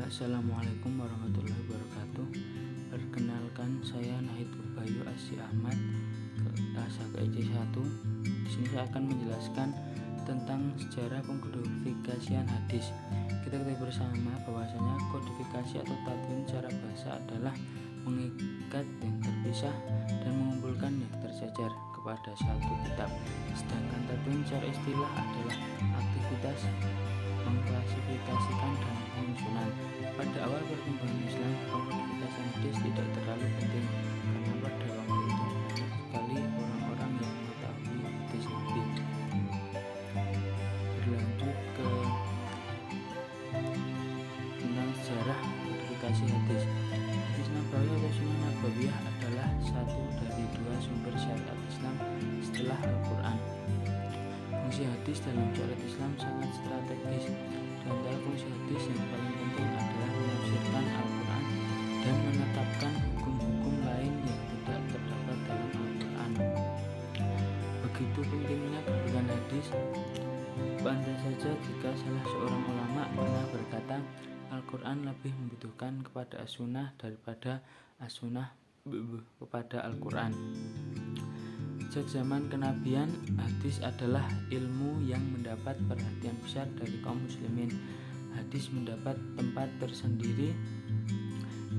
Assalamualaikum warahmatullahi wabarakatuh. Perkenalkan, saya Nahid Ubayu Asy Ahmad, kelas KIC 1. Di sini saya akan menjelaskan tentang sejarah pengkodifikasian hadis. Kita ketahui bersama bahwasanya kodifikasi atau tadwin secara bahasa adalah mengikat yang terpisah dan mengumpulkan yang tercecer kepada satu kitab. Sedangkan tadwin secara istilah adalah aktivitas mengklasifikasikan dan penyusunan. Pada awal perkembangan Islam, pengkodifikasian hadis tidak terlalu penting karena pada waktu itu banyak sekali orang-orang yang mengetahui hadis Nabi. Berlanjut ke tentang sejarah kodifikasi hadis. Hadis Nabawi atau Sunnah Nabawiyah adalah satu dari dua sumber syariat Islam setelah Al-Quran. Fungsi hadis dalam syariat Islam sangat strategis. Di antara fungsi hadis yang paling penting adalah menafsirkan Al-Quran dan menetapkan hukum-hukum lain yang tidak terdapat dalam Al-Quran. Begitu pentingnya kedudukan hadis, pantas saja jika salah seorang ulama pernah berkata, Al-Quran lebih membutuhkan kepada as-sunnah daripada as-sunnah kepada Al-Quran. Sejak zaman kenabian, hadis adalah ilmu yang mendapat perhatian besar dari kaum muslimin. Hadis mendapat tempat tersendiri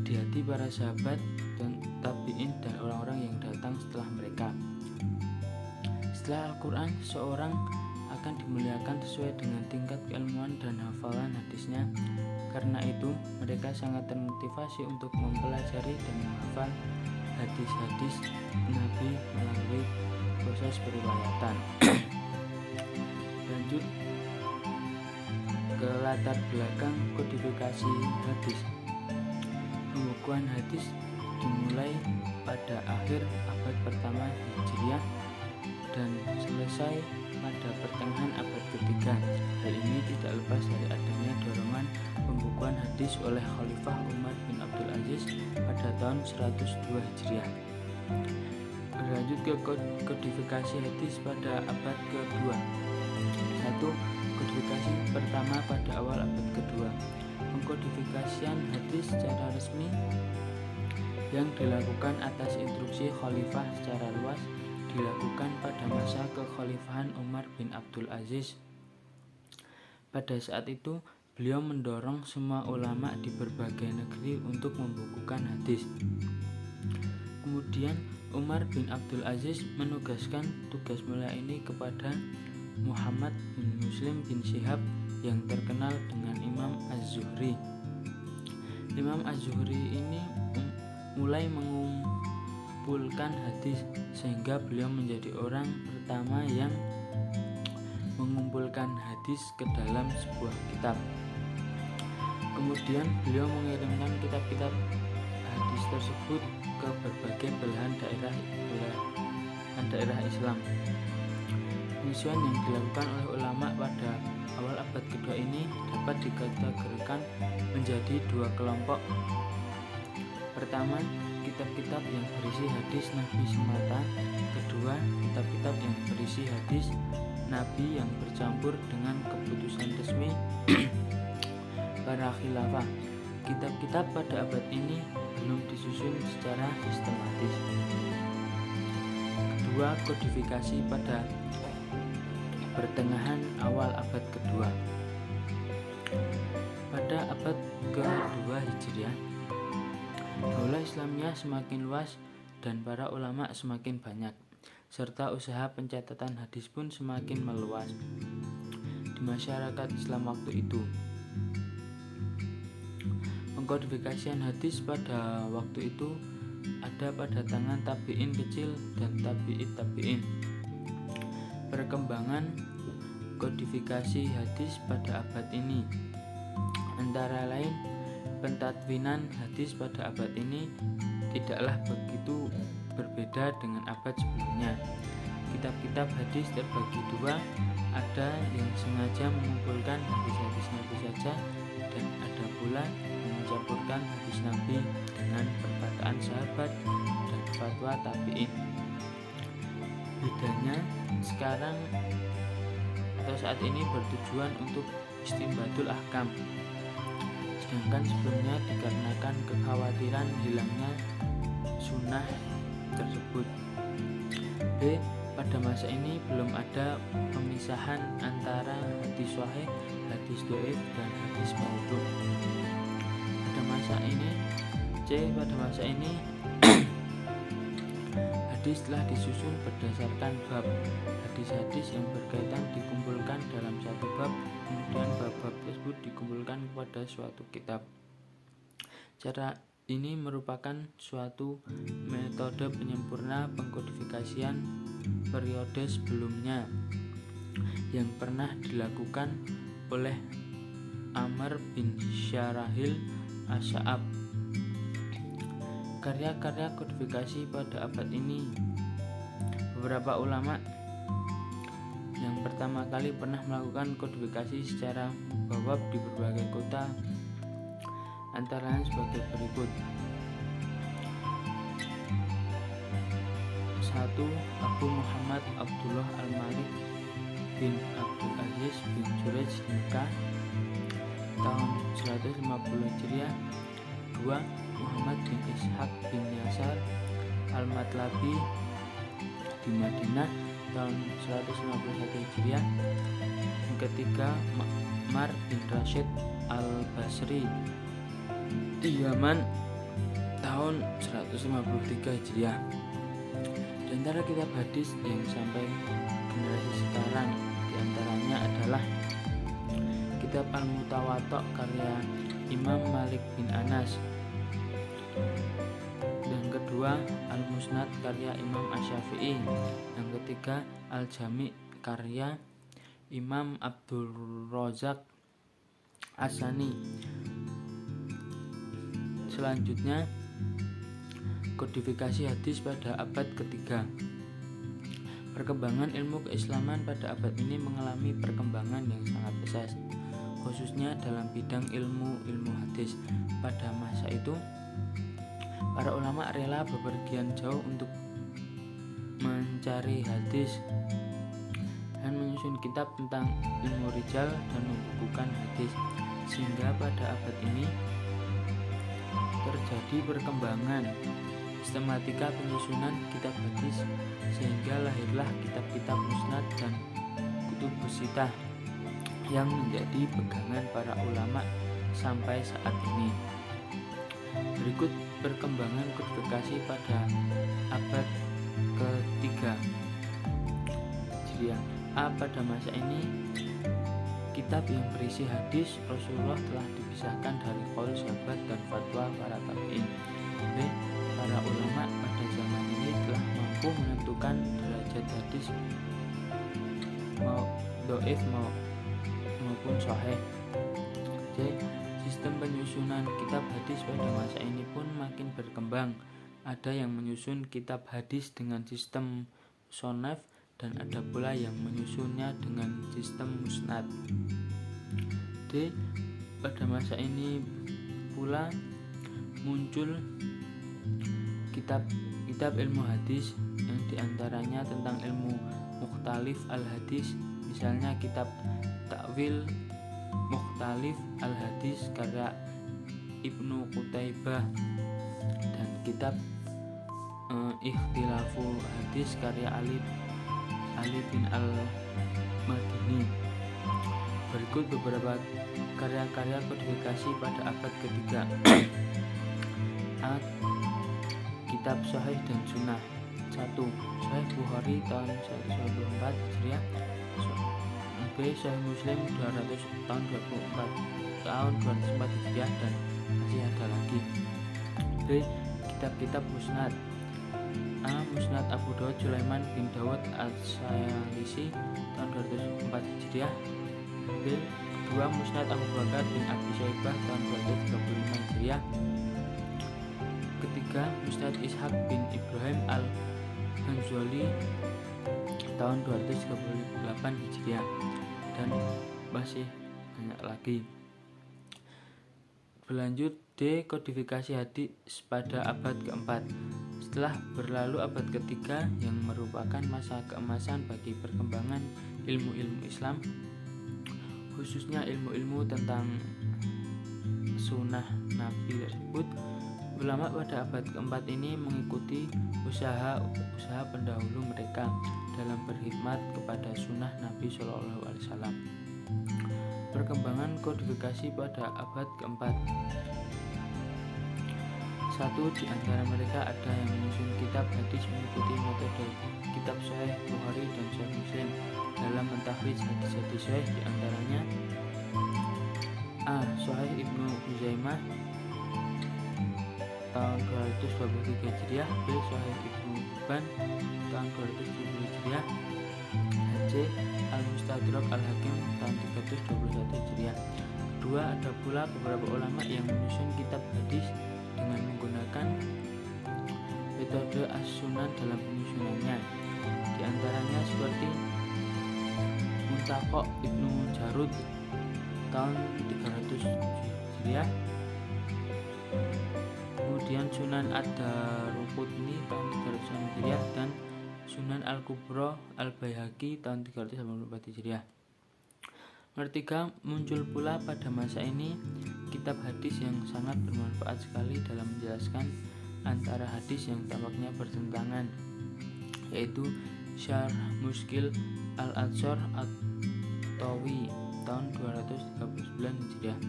di hati para sahabat dan tabi'in dan orang-orang yang datang setelah mereka. Setelah Al-Quran, seorang akan dimuliakan sesuai dengan tingkat keilmuan dan hafalan hadisnya. Karena itu, mereka sangat termotivasi untuk mempelajari dan menghafal hadis-hadis Nabi melalui proses periwayatan. Lanjut ke latar belakang kodifikasi hadis. Pembukuan hadis dimulai pada akhir abad pertama Hijriah dan selesai pada pertengahan abad ketiga. Hal ini tidak lepas dari adanya dorongan pembukuan hadis oleh Khalifah Umar bin Abdul Aziz pada tahun 102 Hijriah. Berlanjut ke kodifikasi hadis pada abad ke-2. 1. Kodifikasi pertama pada awal abad ke-2. Pengkodifikasian hadis secara resmi yang dilakukan atas instruksi khalifah secara luas dilakukan pada masa kekhalifahan Umar bin Abdul Aziz. Pada saat itu, beliau mendorong semua ulama di berbagai negeri untuk membukukan hadis. Kemudian Umar bin Abdul Aziz menugaskan tugas mulia ini kepada Muhammad bin Muslim bin Syihab yang terkenal dengan Imam Az-Zuhri. Imam Az-Zuhri ini mulai mengumpulkan hadis sehingga beliau menjadi orang pertama yang mengumpulkan hadis ke dalam sebuah kitab. Kemudian beliau mengirimkan kitab-kitab hadis tersebut ke berbagai belahan daerah Islam. Penyusunan yang dilakukan oleh ulama pada awal abad kedua ini dapat dikategorikan menjadi dua kelompok. Pertama, kitab-kitab yang berisi hadis Nabi semata. Kedua, kitab-kitab yang berisi hadis Nabi yang bercampur dengan keputusan resmi para khilafah. Kitab-kitab pada abad ini belum disusun secara sistematis. Kedua, kodifikasi pada pertengahan awal abad kedua. Pada abad ke-2 Hijriah, daulah Islamiyah semakin luas dan para ulama semakin banyak, serta usaha pencatatan hadis pun semakin meluas di masyarakat Islam waktu itu. Pengkodifikasian hadis pada waktu itu ada pada tangan tabi'in kecil dan tabi'in. Perkembangan kodifikasi hadis pada abad ini antara lain, pentadwinan hadis pada abad ini tidaklah begitu berbeda dengan abad sebelumnya. Kitab-kitab hadis terbagi dua, ada yang sengaja mengumpulkan hadis-hadis Nabi saja dan ada pula yang mencampurkan hadis Nabi dengan perkataan sahabat dan fatwa tabi'in. Bedanya sekarang atau saat ini bertujuan untuk istinbatul ahkam. sedangkan sebelumnya dikarenakan kekhawatiran hilangnya sunnah tersebut. B. Pada masa ini belum ada pemisahan antara hadis sahih, hadis dhaif, dan hadis maudhu. Pada masa ini hadis telah disusun berdasarkan bab. Hadis-hadis yang berkaitan dikumpulkan dalam satu bab, kemudian bab-bab tersebut dikumpulkan kepada suatu kitab. Cara ini merupakan suatu metode penyempurna pengkodifikasian periode sebelumnya yang pernah dilakukan oleh Amr bin Syarahil Asy'ab. Karya-karya kodifikasi pada abad ini. Beberapa ulama yang pertama kali pernah melakukan kodifikasi secara mubawab di berbagai kota antara lain sebagai berikut. 1. Abu Muhammad Abdullah Al-Malik bin Abdul Aziz bin Jurej Mekah tahun 150 Hijriah. 2. Muhammad bin Ishaq bin Yasar Al-Matlabi di Madinah tahun 151 Hijriah. Yang ketiga, Ma'mar bin Rashid Al-Basri di Yaman tahun 153 Hijriah. Di antara kitab hadis yang sampai generasi sekarang diantaranya adalah kitab Al-Mutawatta karya Imam Malik bin Anas. Yang kedua, Al-Musnad karya Imam Asy-Syafi'i. Yang ketiga, Al-Jami' karya Imam Abdul Razak As-Sani. Selanjutnya, kodifikasi hadis pada abad ketiga. Perkembangan ilmu keislaman pada abad ini mengalami perkembangan yang sangat pesat, khususnya dalam bidang ilmu hadis. Pada masa itu, para ulama rela bepergian jauh untuk mencari hadis dan menyusun kitab tentang ilmu rijal dan membukukan hadis, sehingga pada abad ini terjadi perkembangan sistematika penyusunan kitab hadis, sehingga lahirlah kitab-kitab musnad dan kutubus sittah yang menjadi pegangan para ulama sampai saat ini. Berikut perkembangan kodifikasi pada abad ketiga Hijriah. Pada masa ini, kitab yang berisi hadis Rasulullah telah dipisahkan dari qaul sahabat dan fatwa para tabi'in. B. Para ulama pada zaman ini telah mampu menentukan derajat hadis mau dhaif maupun sahih. C. Sistem penyusunan kitab hadis pada masa ini pun makin berkembang. Ada yang menyusun kitab hadis dengan sistem musannaf dan ada pula yang menyusunnya dengan sistem musnad. D. Pada masa ini pula muncul kitab ilmu hadis yang diantaranya tentang ilmu mukhtalif al-hadis, misalnya kitab Ta'wil Mukhtalif al-Hadis karya Ibnu Qutaibah dan kitab Ikhtilaful Hadis karya Ali bin Al-Madini. Berikut beberapa karya-karya kodifikasi pada abad ketiga. A. Kitab Sahih dan Sunnah. 1. Sahih Bukhari tahun 124 Hijriah. B. Sahih Muslim 200 tahun 204 Hijriah dan masih ada lagi. B. Kitab-kitab Musnad. A. Musnad Abu Daud Sulaiman bin Dawud As-Sayalisi tahun 204 Hijriah. B. 2. Musnad Abu Bakar bin Abi Syaibah tahun 235 Hijriah. Ketiga, Musnad Ishaq bin Ibrahim Al-Hanzali tahun 238 Hijriah dan masih banyak lagi. Berlanjut, D. Kodifikasi hadis pada abad keempat. Setelah berlalu abad ketiga yang merupakan masa keemasan bagi perkembangan ilmu-ilmu Islam, khususnya ilmu-ilmu tentang sunnah Nabi tersebut, ulama pada abad keempat ini mengikuti usaha pendahulu mereka dalam berkhidmat kepada sunnah Nabi Shallallahu Alaihi Wasallam. Perkembangan kodifikasi pada abad keempat. Satu di antara mereka ada yang menyusun kitab hadis mengikuti metode kitab Sahih Bukhari dan Sahih Muslim dalam mentakhrij hadis-hadis sahih, di antaranya A. Sahih Ibnu Huzaimah tahun 223 Hijriah, B. Sahih Ibnu Hibban tahun 270 Hijriah, C. Al-Mustadrak Al-Hakim tahun 321 Hijriah. Kedua, ada pula beberapa ulama yang menyusun kitab hadis dengan menggunakan metode as-sunan dalam penyusunannya, di antaranya seperti Muntaqo Ibnu Jarud tahun 307 Hijriah, kemudian Sunan Ad-Daruqutni tahun 300 Hijriah, dan Sunan Al-Kubra Al-Baihaqi tahun 384 Hijriah. Nomor 3, muncul pula pada masa ini kitab hadis yang sangat bermanfaat sekali dalam menjelaskan antara hadis yang tampaknya bertentangan, yaitu Syarh Muskil Al-Atsar At-Tawi tahun 239 Hijriah.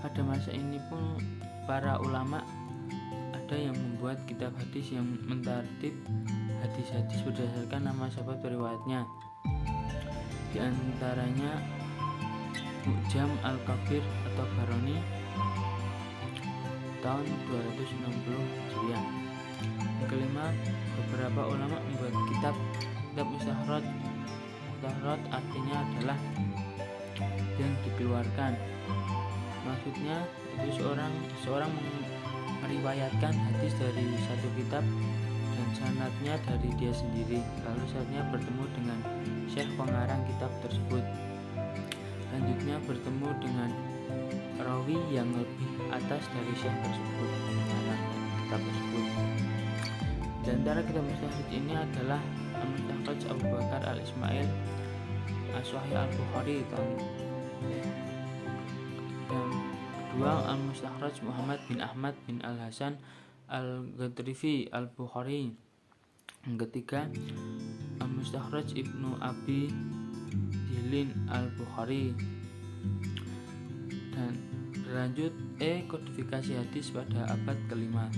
Pada masa ini pun para ulama ada yang membuat kitab hadis yang mentartib hadis-hadis berdasarkan nama sahabat periwayatnya, di antaranya Mu'jam Al-Kabir atau Baroni tahun 260 Hijriah. Yang kelima, beberapa ulama membuat kitab mustakhraj. Mustakhraj artinya adalah yang dikeluarkan. Maksudnya itu seorang meriwayatkan hadis dari satu kitab dan sanadnya dari dia sendiri, lalu saatnya bertemu dengan syekh pengarang kitab tersebut, selanjutnya bertemu dengan rawi yang lebih atas dari syekh tersebut pengarang kitab tersebut. Di antara kitab mustakhraj ini adalah Al-Mustakhraj Abu Bakar Al-Ismail As-Sahih Al-Bukhari, dan kedua Al-Mustakhraj Muhammad bin Ahmad bin Al-Hasan Al-Ghadrifi Al-Bukhari. Yang ketiga Al-Mustakhraj Ibnu Abi Jilin Al-Bukhari. Dan berlanjut kodifikasi hadis pada abad kelima.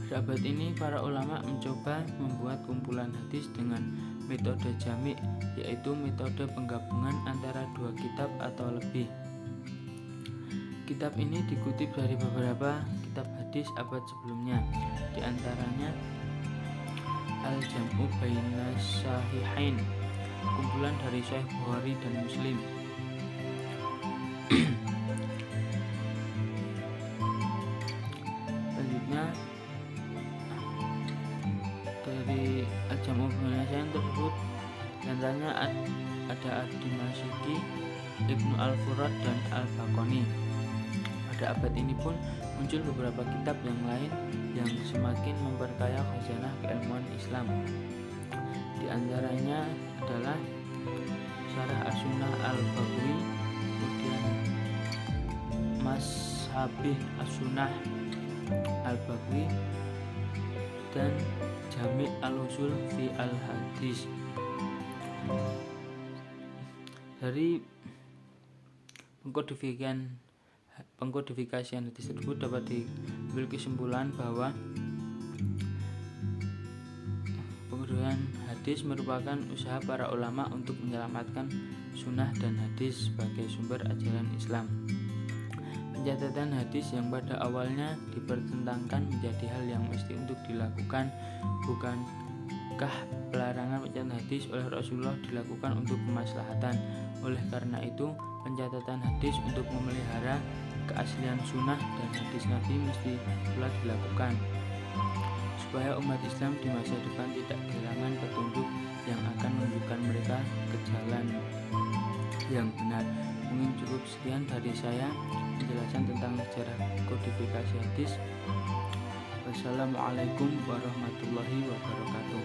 Pada abad ini para ulama mencoba membuat kumpulan hadis dengan metode jami', yaitu metode penggabungan antara dua kitab atau lebih. Kitab ini dikutip dari beberapa kitab hadis abad sebelumnya, di antaranya Al-Jam'u Baina Sahihain, kumpulan dari Sahih Bukhari dan Muslim. Selanjutnya dari Al-Jam'u Baina Sahihain tersebut, di antaranya ada Ad-Dimashqi, Ibnu Al-Furad, dan Al-Baqani. Pada abad ini pun muncul beberapa kitab yang lain yang semakin memperkaya khazanah keilmuan Islam. Di antaranya adalah Syarah As-Sunnah Al-Baghawi, kemudian Mashabih As-Sunnah Al-Baghawi, dan Jami' Al-Usul fi Al-Hadis. Dari pengkodifikasian hadis tersebut dapat diambil kesimpulan bahwa pengkodifikasian hadis merupakan usaha para ulama untuk menyelamatkan sunnah dan hadis sebagai sumber ajaran Islam. Pencatatan hadis yang pada awalnya dipertentangkan menjadi hal yang mesti untuk dilakukan. Bukankah pelarangan pencatatan hadis oleh Rasulullah dilakukan untuk kemaslahatan? Oleh karena itu, pencatatan hadis untuk memelihara keaslian sunnah dan hadis Nabi mesti pula dilakukan, supaya umat Islam di masa depan tidak kehilangan petunjuk yang akan menunjukkan mereka ke jalan yang benar. Mungkin cukup sekian dari saya penjelasan tentang sejarah kodifikasi hadis. Wassalamualaikum warahmatullahi wabarakatuh.